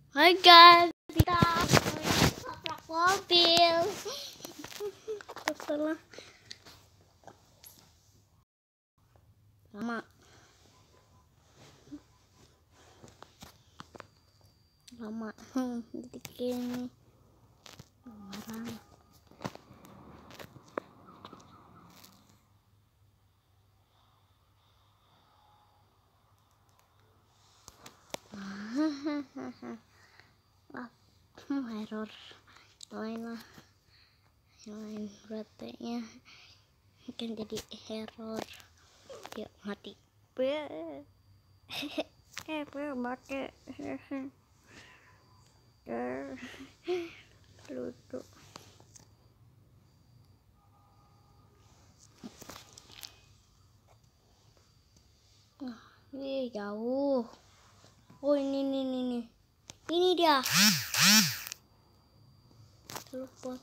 Hai guys, kita nabrak mobil. Salah. Lama. Bikin barang. Error lain beratnya mungkin jadi error. Yuk mati pakai lucu. Jauh. Oh ini dia. Telepon.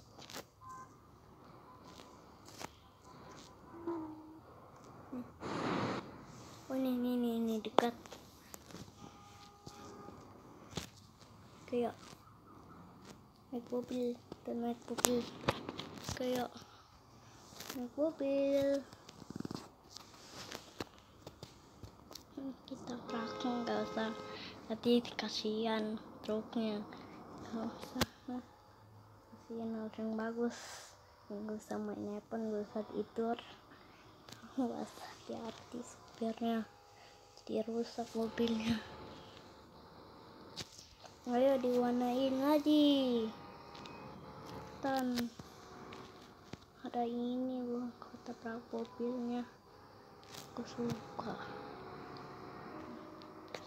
Oh ini dekat. Kayak naik mobil. Kayak naik mobil. Kita praktek nggak usah. Nanti kasihan truknya. Nggak usah. Kasihan harus yang bagus. Nggak usah main handphone, nggak usah tidur. Nggak usah hati-hati supirnya. Jadi rusak mobilnya. Ayo diwarnain lagi. Dan ada ini loh, kotak mobilnya. Aku suka.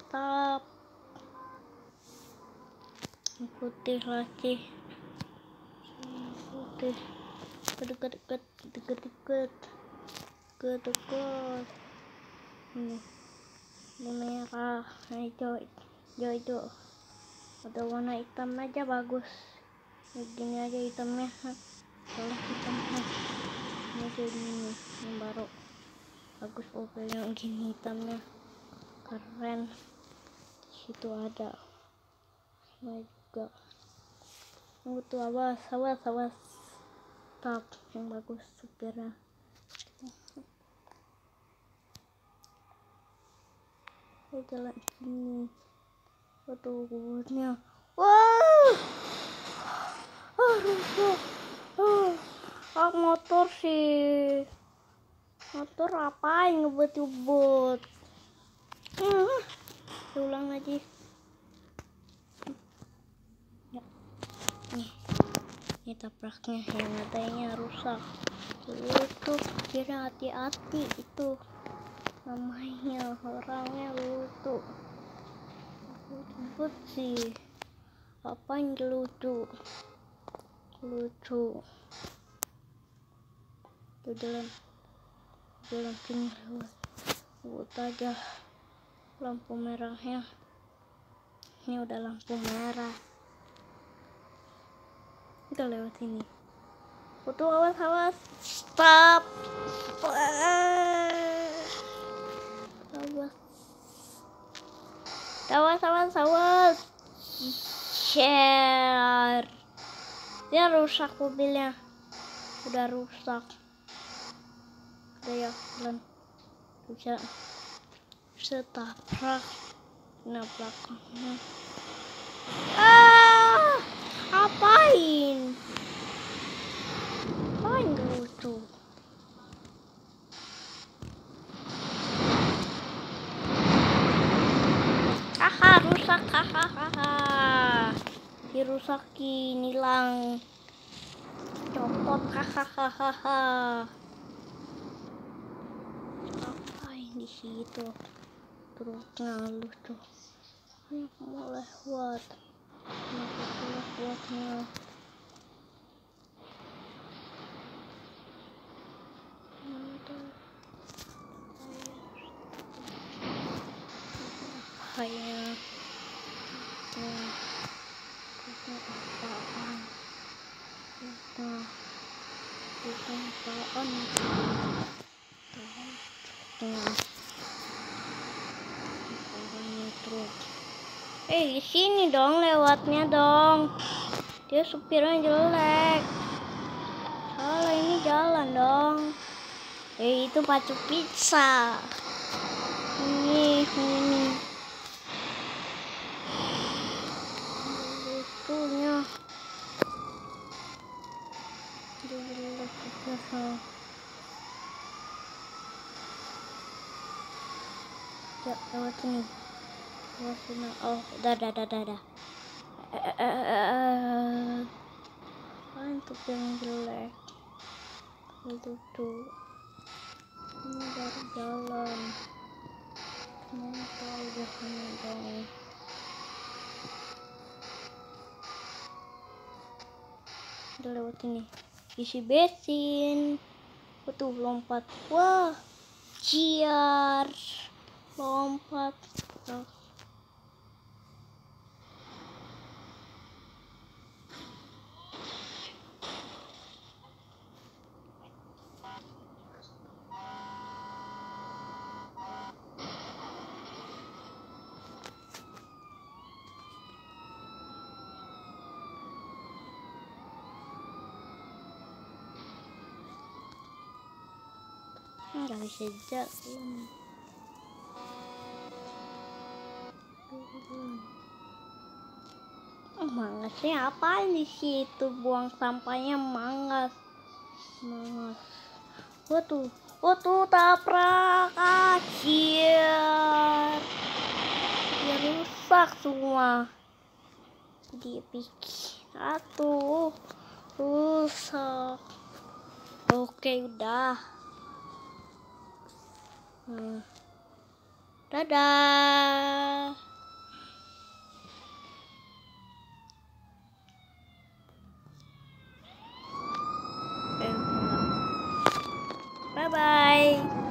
Stop. Putih lagi. Putih. Deket. Ini merah, hijau. Ada warna hitam aja bagus. Begini aja hitamnya. Kalau hitamnya ini jadi yang baru bagus. Opel yang gini hitamnya keren. Situ ada juga. Tuh awas. Stop yang bagus supirnya. Jalan sini. Foto kuburnya. Wow. Rusak. Motor sih. Motor apain ngebut-ngebut. Ulang lagi. Ya. Ini tabraknya yang matanya rusak. Itu kira hati-hati itu. Namanya orangnya lucu. Ngebut sih. Apain lucu. Tuh jalan sini lewat aja. Lampu merahnya. Ini udah lampu merah. Kita lewat sini. Foto awas. Stop. Awas. Share. Dia rusak mobilnya. Udah rusak. Udah ya, pelan. Bisa tabrak. Nah, belakangnya. Apain lucu. Rusak. Dirusakin, hilang. Copot. Apain di situ? Truknya lucu. Mau lewat. Lewatnya. Kayak apaan orangnya truk Di sini dong lewatnya dong. Dia supirnya jelek. Salah, ini jalan dong. Itu pacu pizza. Ini. Lucunya. Ya, lewat sini. Oh, udah. Untuk yang jelek. Itu tuh. Ini baru jalan. Mau tahu jalannya dong. Udah lewat ini. Isi bensin. Tuh lompat. Wah, ciar. Lompat. Oh. Nggak bisa jalan. Mangasnya apa di situ? Buang sampahnya mangas. Tuh tabrak kacir. Dia rusak semua. Dia pikir rusak. Oke, udah. Dadah. Bye bye.